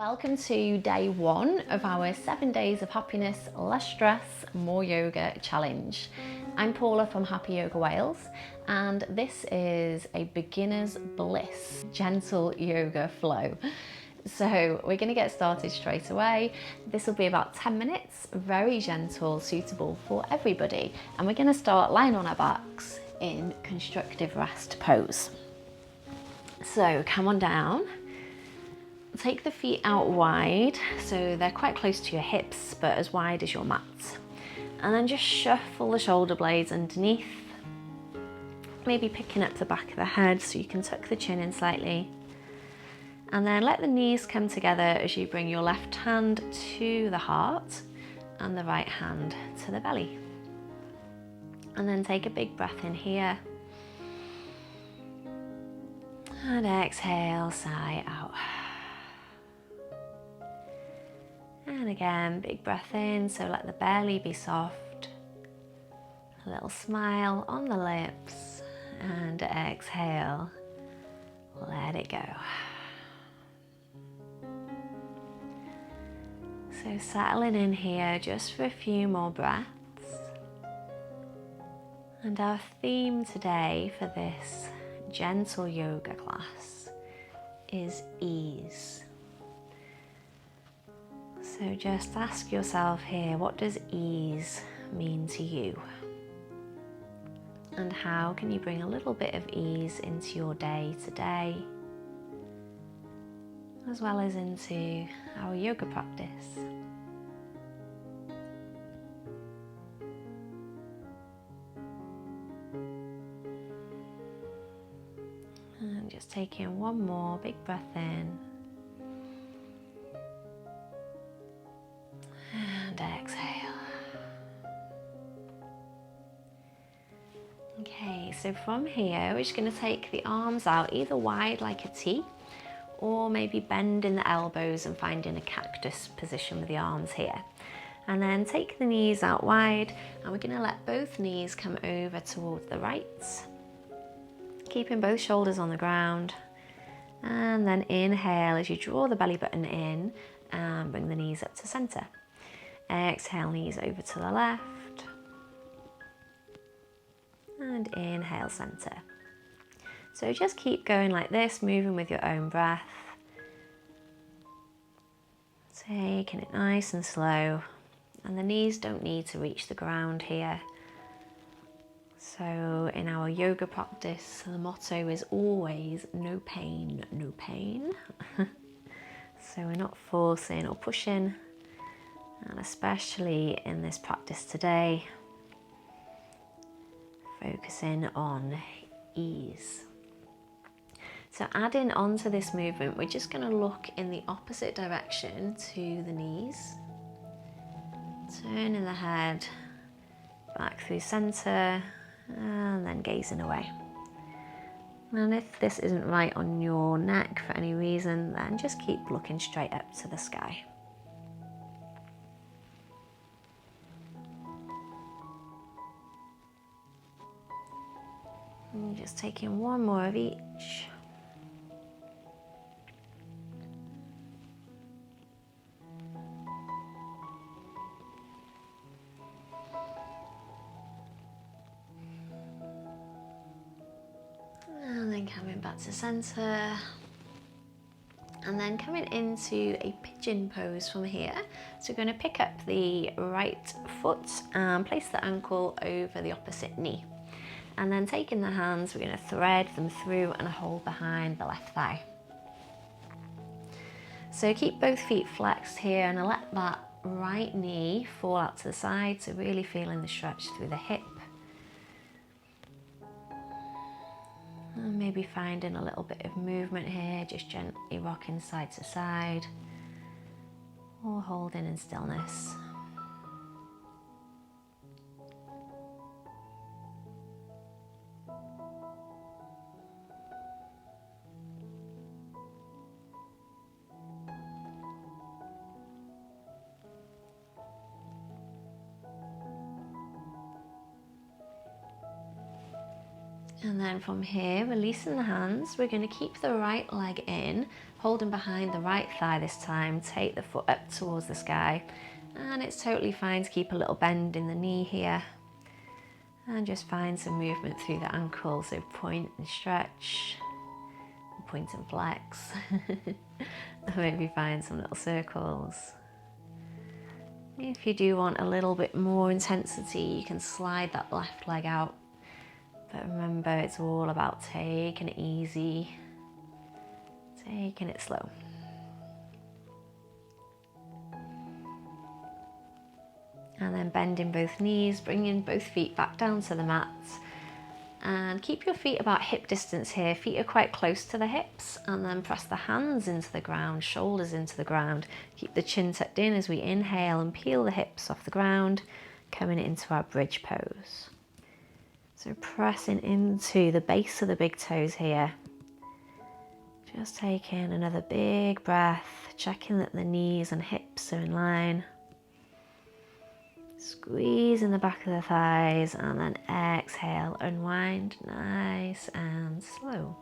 Welcome to day one of our 7 days of happiness, less stress, more yoga challenge. I'm Paula from Happy Yoga Wales, and this is a beginner's bliss, gentle yoga flow. So we're going to get started straight away. This will be about 10 minutes, very gentle, suitable for everybody. And we're going to start lying on our backs in Constructive Rest pose. So come on down. Take the feet out wide, so they're quite close to your hips, but as wide as your mat. And then just shuffle the shoulder blades underneath, maybe picking up the back of the head so you can tuck the chin in slightly. And then let the knees come together as you bring your left hand to the heart and the right hand to the belly. And then take a big breath in here. And exhale, sigh out. And again, big breath in, so let the belly be soft. A little smile on the lips, and exhale, let it go. So settling in here just for a few more breaths. And our theme today for this gentle yoga class is ease. So just ask yourself here, what does ease mean to you? And how can you bring a little bit of ease into your day today, as well as into our yoga practice? And just taking one more big breath in. And exhale. Okay, so from here, we're just going to take the arms out either wide like a T, or maybe bending the elbows and finding a cactus position with the arms here. And then take the knees out wide, and we're going to let both knees come over towards the right, keeping both shoulders on the ground. And then inhale as you draw the belly button in and bring the knees up to center. Exhale, knees over to the left. And inhale, center. So just keep going like this, moving with your own breath. Taking it nice and slow. And the knees don't need to reach the ground here. So in our yoga practice, the motto is always no pain, no pain. So we're not forcing or pushing. And especially in this practice today, focusing on ease. So adding on to this movement, we're just going to look in the opposite direction to the knees. Turning the head back through center and then gazing away. And if this isn't right on your neck for any reason, then just keep looking straight up to the sky. And just taking one more of each. And then coming back to center. And then coming into a pigeon pose from here. So we're going to pick up the right foot and place the ankle over the opposite knee. And then taking the hands, we're going to thread them through and hold behind the left thigh. So keep both feet flexed here and let that right knee fall out to the side, so really feeling the stretch through the hip. And maybe finding a little bit of movement here, just gently rocking side to side, or holding in stillness. And then from here, releasing the hands, we're going to keep the right leg in Holding behind the right thigh this time, take the foot up towards the sky, and it's totally fine to keep a little bend in the knee here. And just find some movement through the ankle, so point and stretch, point and flex. Maybe find some little circles. If you do want a little bit more intensity, you can slide that left leg out. But remember, it's all about taking it easy, taking it slow. And then bending both knees, bringing both feet back down to the mat. And keep your feet about hip distance here. Feet are quite close to the hips, and then press the hands into the ground, shoulders into the ground. Keep the chin tucked in as we inhale and peel the hips off the ground, coming into our bridge pose. So pressing into the base of the big toes here. Just taking another big breath, checking that the knees and hips are in line. Squeeze in the back of the thighs, and then exhale, unwind nice and slow.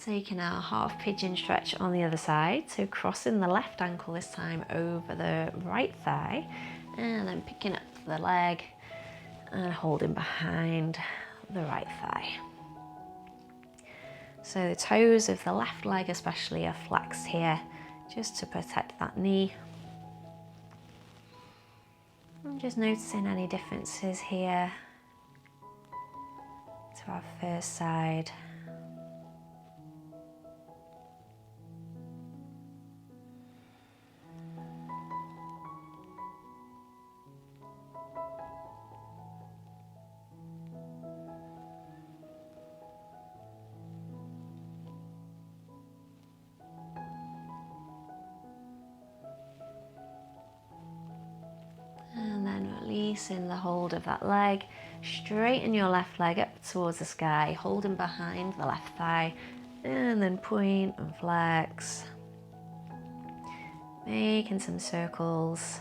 Taking our half pigeon stretch on the other side, so crossing the left ankle this time over the right thigh, and then picking up the leg and holding behind the right thigh. So the toes of the left leg especially are flexed here, just to protect that knee. I'm just noticing any differences here to our first side. Releasing the hold of that leg, straighten your left leg up towards the sky, holding behind the left thigh, and then point and flex, making some circles.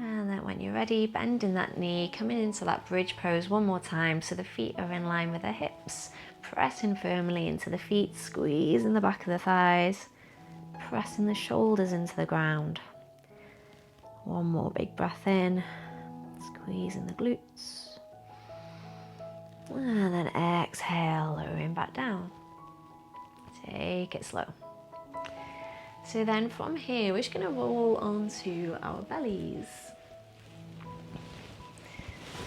And then when you're ready, bending that knee, coming into that bridge pose one more time so the feet are in line with the hips, pressing firmly into the feet, squeezing the back of the thighs, pressing the shoulders into the ground. One more big breath in, squeezing the glutes, and then exhale, lowering back down. Take it slow. So then from here, we're just going to roll onto our bellies.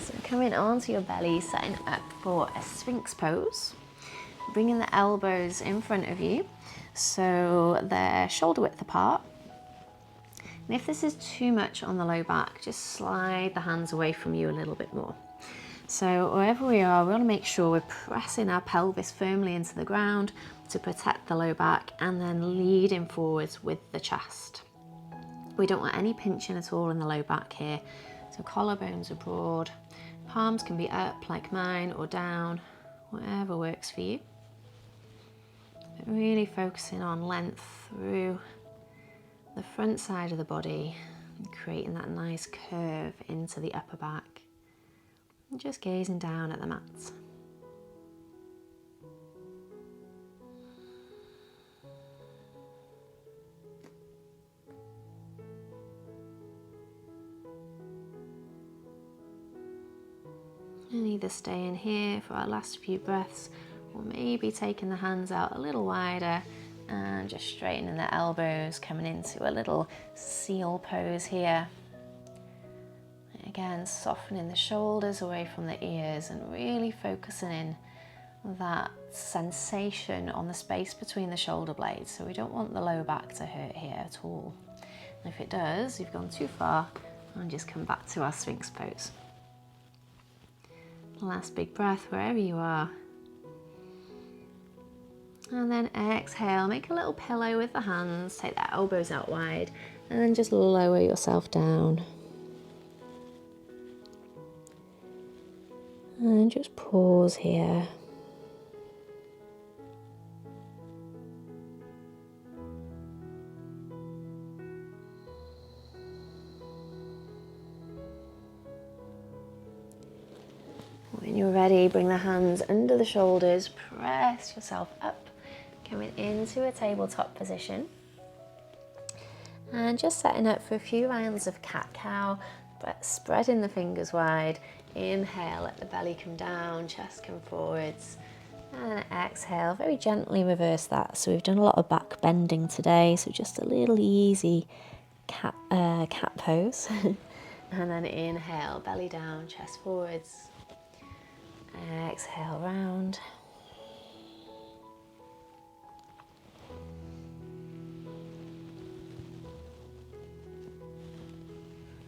So coming onto your belly, setting up for a Sphinx pose. Bringing the elbows in front of you, so they're shoulder width apart. And if this is too much on the low back, just slide the hands away from you a little bit more. So wherever we are, we want to make sure we're pressing our pelvis firmly into the ground to protect the low back, and then leading forwards with the chest. We don't want any pinching at all in the low back here. So collarbones are broad, palms can be up like mine or down, whatever works for you. But really focusing on length through the front side of the body and creating that nice curve into the upper back. And just gazing down at the mat. And either staying here for our last few breaths, or maybe taking the hands out a little wider and just straightening the elbows, coming into a little seal pose here. Again, softening the shoulders away from the ears and really focusing in that sensation on the space between the shoulder blades. So we don't want the lower back to hurt here at all. And if it does, you've gone too far, and just come back to our Sphinx pose. Last big breath wherever you are. And then exhale, make a little pillow with the hands, take the elbows out wide, and then just lower yourself down. And just pause here. ready, bring the hands under the shoulders, press yourself up, coming into a tabletop position. And just setting up for a few rounds of cat-cow, but spreading the fingers wide. Inhale, let the belly come down, chest come forwards. And exhale, very gently reverse that. So we've done a lot of back bending today, so just a little easy cat pose. And then inhale, belly down, chest forwards. Exhale, round.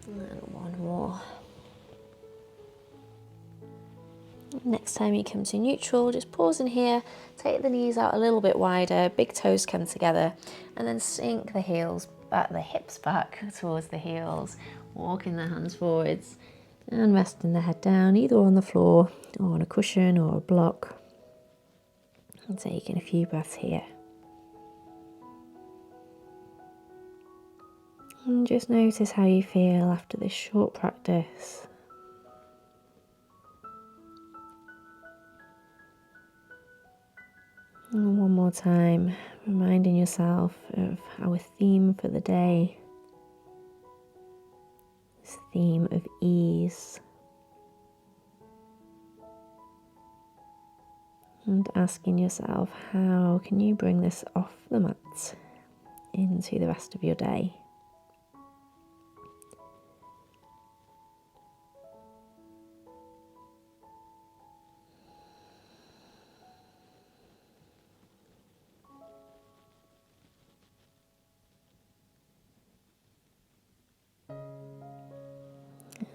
And one more. Next time you come to neutral, just pause in here, take the knees out a little bit wider, big toes come together, and then sink the heels back, the hips back towards the heels, walking the hands forwards, and resting the head down, either on the floor or on a cushion or a block. And taking a few breaths here. And just notice how you feel after this short practice. And one more time, reminding yourself of our theme for the day. This theme of ease. And asking yourself, how can you bring this off the mat into the rest of your day?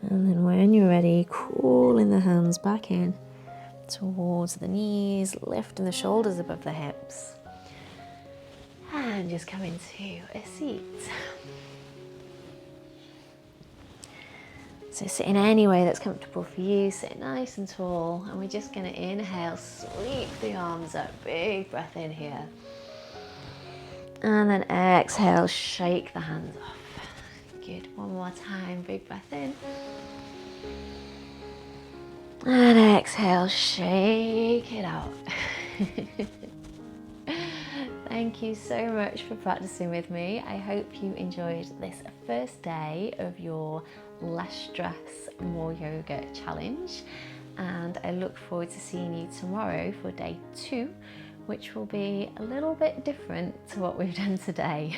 And then when you're ready, crawling the hands back in towards the knees, lifting the shoulders above the hips. And just coming to a seat. So sit in any way that's comfortable for you, sit nice and tall, and we're just going to inhale, sweep the arms up, big breath in here. And then exhale, shake the hands off. Good, one more time, big breath in. And exhale, shake it out. Thank you so much for practicing with me. I hope you enjoyed this first day of your Less Stress, More Yoga challenge. And I look forward to seeing you tomorrow for day 2, which will be a little bit different to what we've done today.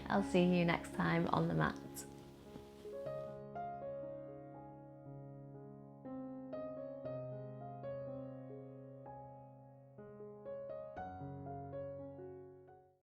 I'll see you next time on the mat.